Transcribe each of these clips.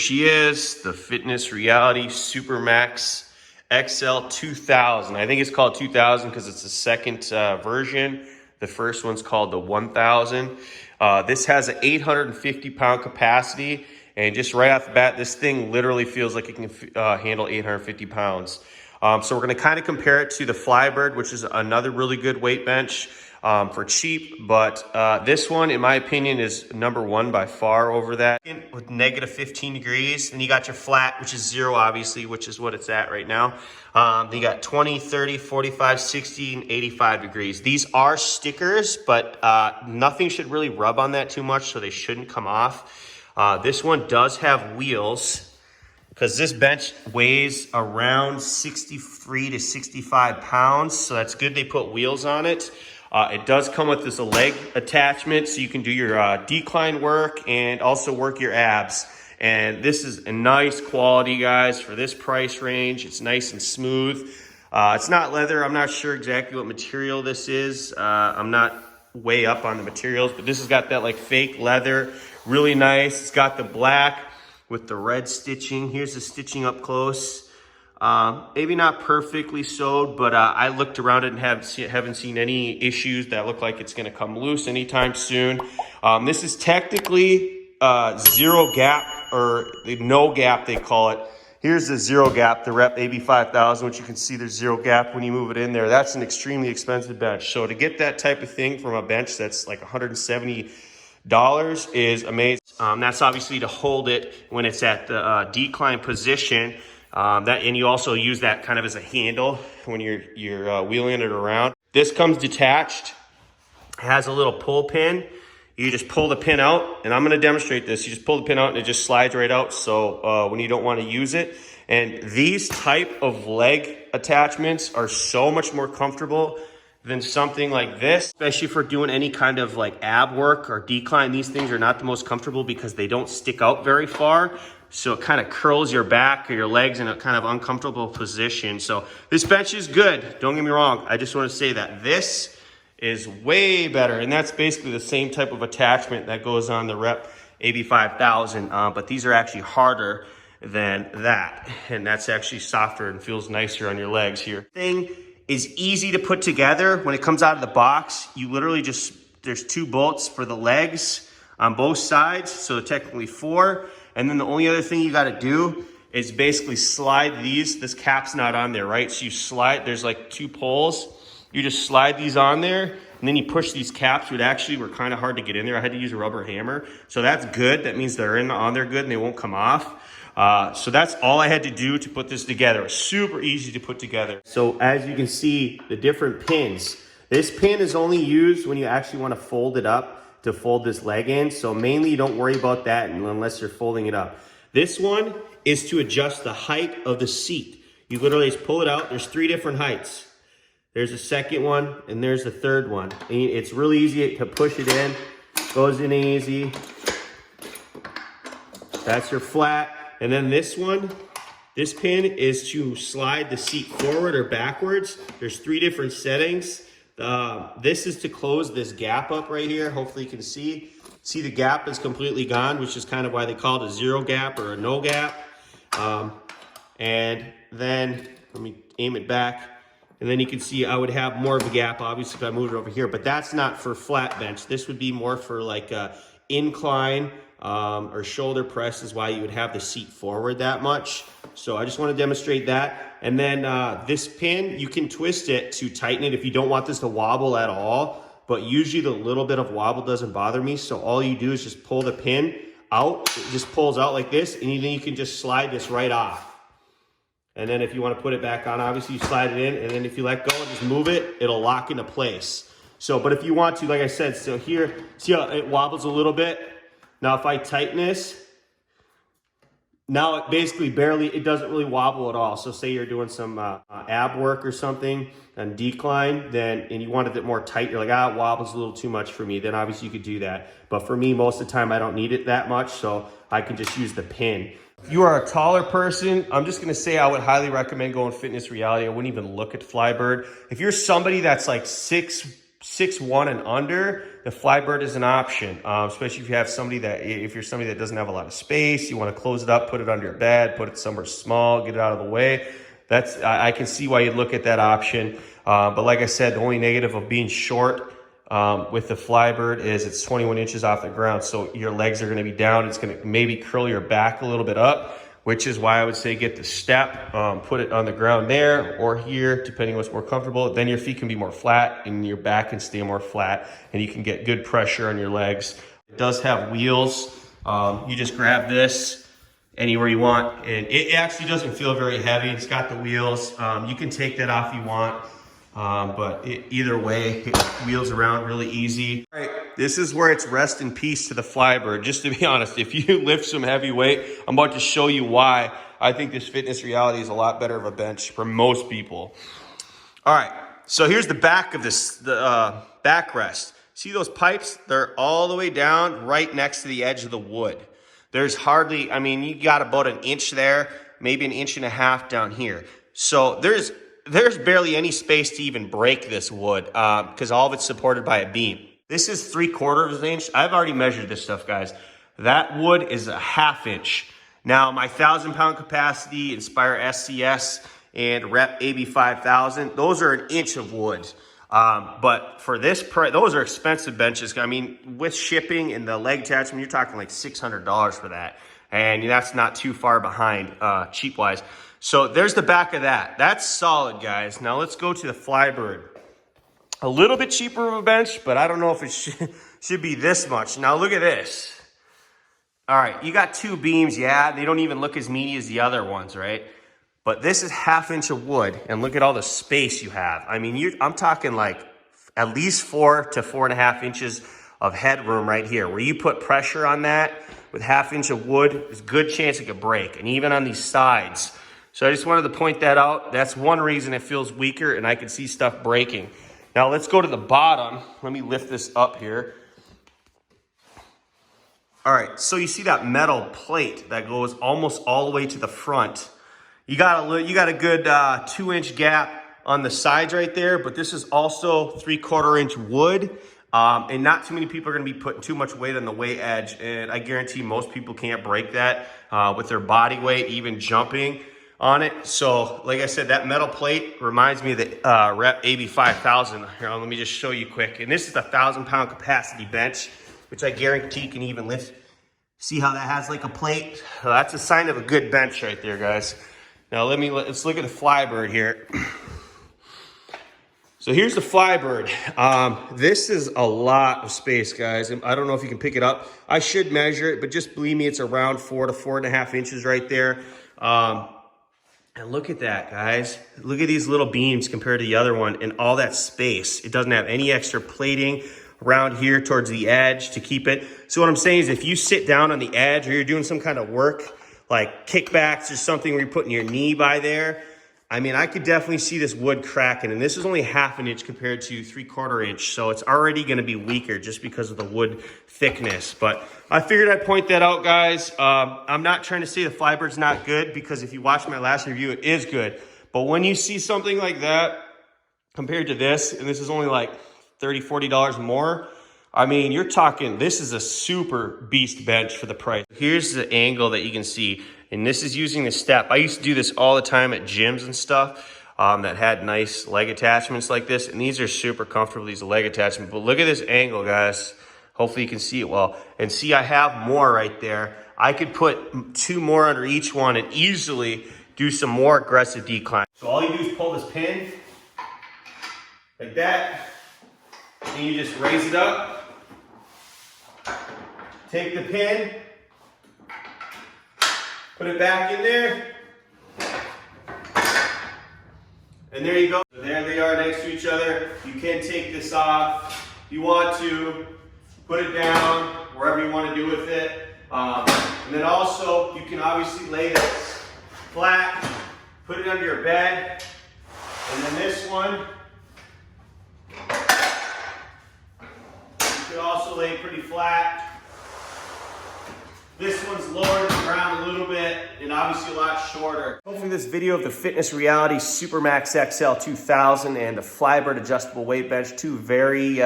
She is the Fitness Reality Supermax XL 2000. I think it's called 2000 because it's the second version. The first one's called the 1000. This has an 850 pound capacity, and just right off the bat, this thing literally feels like it can handle 850 pounds. So we're gonna kind of compare it to the FlyBird, which is another really good weight bench for cheap, but this one, in my opinion, is #1 by far over that. With negative 15 degrees, and you got your flat, which is 0, obviously, which is what it's at right now. Then you got 20, 30, 45, 60, and 85 degrees. These are stickers, but nothing should really rub on that too much, so they shouldn't come off. This one does have wheels, because this bench weighs around 63 to 65 pounds, so that's good they put wheels on it. It does come with this leg attachment, so you can do your decline work and also work your abs. And this is a nice quality, guys, for this price range. It's nice and smooth. It's not leather. I'm not sure exactly what material this is. I'm not way up on the materials, but this has got that like fake leather, really nice. It's got the black with the red stitching. Here's the stitching up close. Maybe not perfectly sewed, but I looked around it and haven't seen any issues that look like it's gonna come loose anytime soon. This is technically zero gap, or no gap they call it. Here's the zero gap, the Rep AB 5000, which you can see there's zero gap when you move it in there. That's an extremely expensive bench. So to get that type of thing from a bench that's like $170 is amazing. That's obviously to hold it when it's at the decline position. And you also use that kind of as a handle when you're wheeling it around. This comes detached. It has a little pull pin. You just pull the pin out, and I'm going to demonstrate this. You just pull the pin out and it just slides right out, so when you don't want to use it. And these type of leg attachments are so much more comfortable than something like this, especially for doing any kind of like ab work or decline. These things are not the most comfortable because they don't stick out very far. So it kind of curls your back or your legs in a kind of uncomfortable position. So this bench is good. Don't get me wrong. I just want to say that this is way better. And that's basically the same type of attachment that goes on the Rep AB 5000. But these are actually harder than that. And that's actually softer and feels nicer on your legs here. Thing is easy to put together. When it comes out of the box, you literally just, there's 2 bolts for the legs on both sides. So technically 4. And then the only other thing you got to do is basically slide these. This cap's not on there, right? So you slide, there's like 2 poles. You just slide these on there, and then you push these caps, which actually were kind of hard to get in there. I had to use a rubber hammer. So that's good. That means they're on there good and they won't come off. So that's all I had to do to put this together. Super easy to put together. So as you can see, the different pins. This pin is only used when you actually want to fold it up to fold this leg in. So mainly you don't worry about that unless you're folding it up. This one is to adjust the height of the seat. You literally just pull it out. There's 3 different heights. There's a second one, and there's the third one. And it's really easy to push it in. Goes in easy. That's your flat. And then this one, this pin is to slide the seat forward or backwards. There's 3 different settings. This is to close this gap up right here. Hopefully you can see. See, the gap is completely gone, which is kind of why they call it a zero gap or a no gap. And then, let me aim it back. And then you can see I would have more of a gap, obviously, if I moved it over here. But that's not for flat bench. This would be more for like a incline or shoulder press is why you would have the seat forward that much. So I just want to demonstrate that. And then this pin, you can twist it to tighten it if you don't want this to wobble at all. But usually the little bit of wobble doesn't bother me. So all you do is just pull the pin out. It just pulls out like this. And then you can just slide this right off. And then if you want to put it back on, obviously you slide it in, and then if you let go and just move it, it'll lock into place. So, but if you want to, like I said, so here, see how it wobbles a little bit? Now if I tighten this, now it basically it doesn't really wobble at all. So say you're doing some ab work or something and decline, and you wanted it more tight, you're like, it wobbles a little too much for me, then obviously you could do that. But for me, most of the time I don't need it that much, so I can just use the pin. If you are a taller person, I'm just gonna say I would highly recommend going Fitness Reality. I wouldn't even look at FlyBird. If you're somebody that's like 6'1", 6'1" and under, the FlyBird is an option, especially if you have if you're somebody that doesn't have a lot of space, you want to close it up, put it under your bed, put it somewhere small, get it out of the way. I can see why you'd look at that option. But like I said, the only negative of being short with the FlyBird is it's 21 inches off the ground. So your legs are going to be down. It's going to maybe curl your back a little bit up, which is why I would say get the step, put it on the ground there or here, depending on what's more comfortable. Then your feet can be more flat and your back can stay more flat and you can get good pressure on your legs. It does have wheels. You just grab this anywhere you want, and it actually doesn't feel very heavy. It's got the wheels. You can take that off if you want, but either way, it wheels around really easy. All right, this is where it's rest in peace to the FlyBird. Just to be honest, if you lift some heavy weight, I'm about to show you why I think this Fitness Reality is a lot better of a bench for most people. All right, so here's the back of this, the backrest. See those pipes? They're all the way down right next to the edge of the wood. There's hardly, I mean, you got about an inch there, maybe an inch and a half down here. So there's barely any space to even break this wood because all of it's supported by a beam. This is 3/4 of an inch. I've already measured this stuff, guys. That wood is a 1/2 inch. Now, my 1,000-pound capacity, Inspire SCS, and Rep AB 5000, those are an inch of wood. But for this price, those are expensive benches. I mean, with shipping and the leg attachment, you're talking like $600 for that. And that's not too far behind cheap-wise. So there's the back of that. That's solid, guys. Now let's go to the FlyBird. A little bit cheaper of a bench, but I don't know if it should be this much. Now look at this. All right, you got 2 beams. Yeah, they don't even look as meaty as the other ones, right? But this is 1/2 inch of wood, and look at all the space you have. I mean, I'm talking like at least 4 to 4.5 inches of headroom right here. Where you put pressure on that with 1/2 inch of wood, there's a good chance it could break, and even on these sides. So I just wanted to point that out. That's one reason it feels weaker, and I can see stuff breaking. Now let's go to the bottom. Let me lift this up here. All right, so you see that metal plate that goes almost all the way to the front. You got a good 2-inch gap on the sides right there, but this is also 3/4 inch wood. And not too many people are gonna be putting too much weight on the weight edge. And I guarantee most people can't break that with their body weight, even jumping on it. So like I said, that metal plate reminds me of the Rep AB 5000. Here, let me just show you quick. And this is the 1,000-pound capacity bench, which I guarantee can even lift. See how that has like a plate? Well, that's a sign of a good bench right there, guys. Now let's look at the FlyBird here. So here's the FlyBird. This is a lot of space, guys. I don't know if you can pick it up. I should measure it, but just believe me, it's around 4 to 4.5 inches right there. And look at that, guys. Look at these little beams compared to the other one and all that space. It doesn't have any extra plating around here towards the edge to keep it. So what I'm saying is if you sit down on the edge or you're doing some kind of work, like kickbacks or something where you're putting your knee by there, I mean, I could definitely see this wood cracking. And this is only 1/2 inch compared to 3/4 inch. So it's already gonna be weaker just because of the wood thickness. But I figured I'd point that out, guys. I'm not trying to say the FlyBird's not good, because if you watch my last review, it is good. But when you see something like that compared to this, and this is only like $30, $40 more, I mean, you're talking, this is a super beast bench for the price. Here's the angle that you can see, and this is using the step. I used to do this all the time at gyms and stuff that had nice leg attachments like this, and these are super comfortable, these leg attachments. But look at this angle, guys. Hopefully you can see it well. And see, I have more right there. I could put 2 more under each one and easily do some more aggressive decline. So all you do is pull this pin like that, and you just raise it up. Take the pin, put it back in there, and there you go. So there they are next to each other. You can take this off if you want to, put it down wherever you want to do with it. And then also, you can obviously lay this flat, put it under your bed, and then this one, you can also lay pretty flat. This one's lower to the ground a little bit, and obviously a lot shorter. Hopefully this video of the Fitness Reality Supermax XL 2000 and the FlyBird adjustable weight bench, two very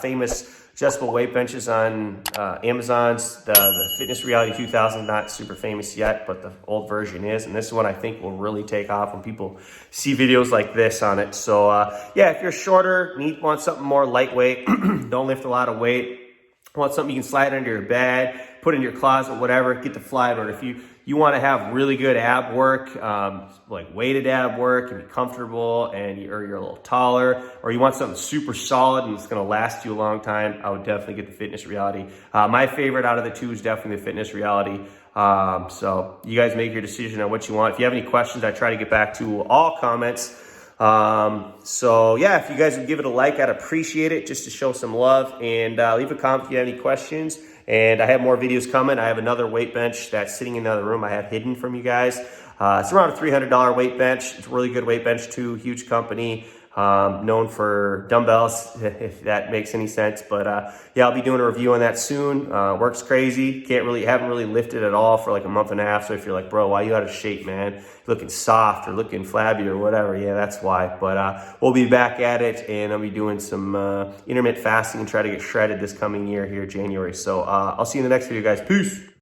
famous adjustable weight benches on Amazon's. The Fitness Reality 2000 not super famous yet, but the old version is. And this one I think will really take off when people see videos like this on it. So yeah, if you're shorter, want something more lightweight, don't lift a lot of weight, want something you can slide under your bed, put in your closet, whatever, get the FlyBird. If you want to have really good ab work, like weighted ab work and be comfortable, and you're a little taller, or you want something super solid and it's going to last you a long time, I would definitely get the Fitness Reality. My favorite out of the two is definitely the Fitness Reality. So you guys make your decision on what you want. If you have any questions, I try to get back to all comments. So yeah, if you guys would give it a like, I'd appreciate it, just to show some love, and leave a comment if you have any questions. And I have more videos coming. I have another weight bench that's sitting in another room I have hidden from you guys. It's around a $300 weight bench. It's a really good weight bench too, huge company, known for dumbbells, if that makes any sense. But yeah, I'll be doing a review on that soon. Works crazy. Haven't really lifted at all for like a month and a half. So if you're like, bro, why you out of shape, man? You're looking soft or looking flabby or whatever, yeah, that's why. But we'll be back at it, and I'll be doing some intermittent fasting and try to get shredded this coming year here, January. So I'll see you in the next video, guys. Peace.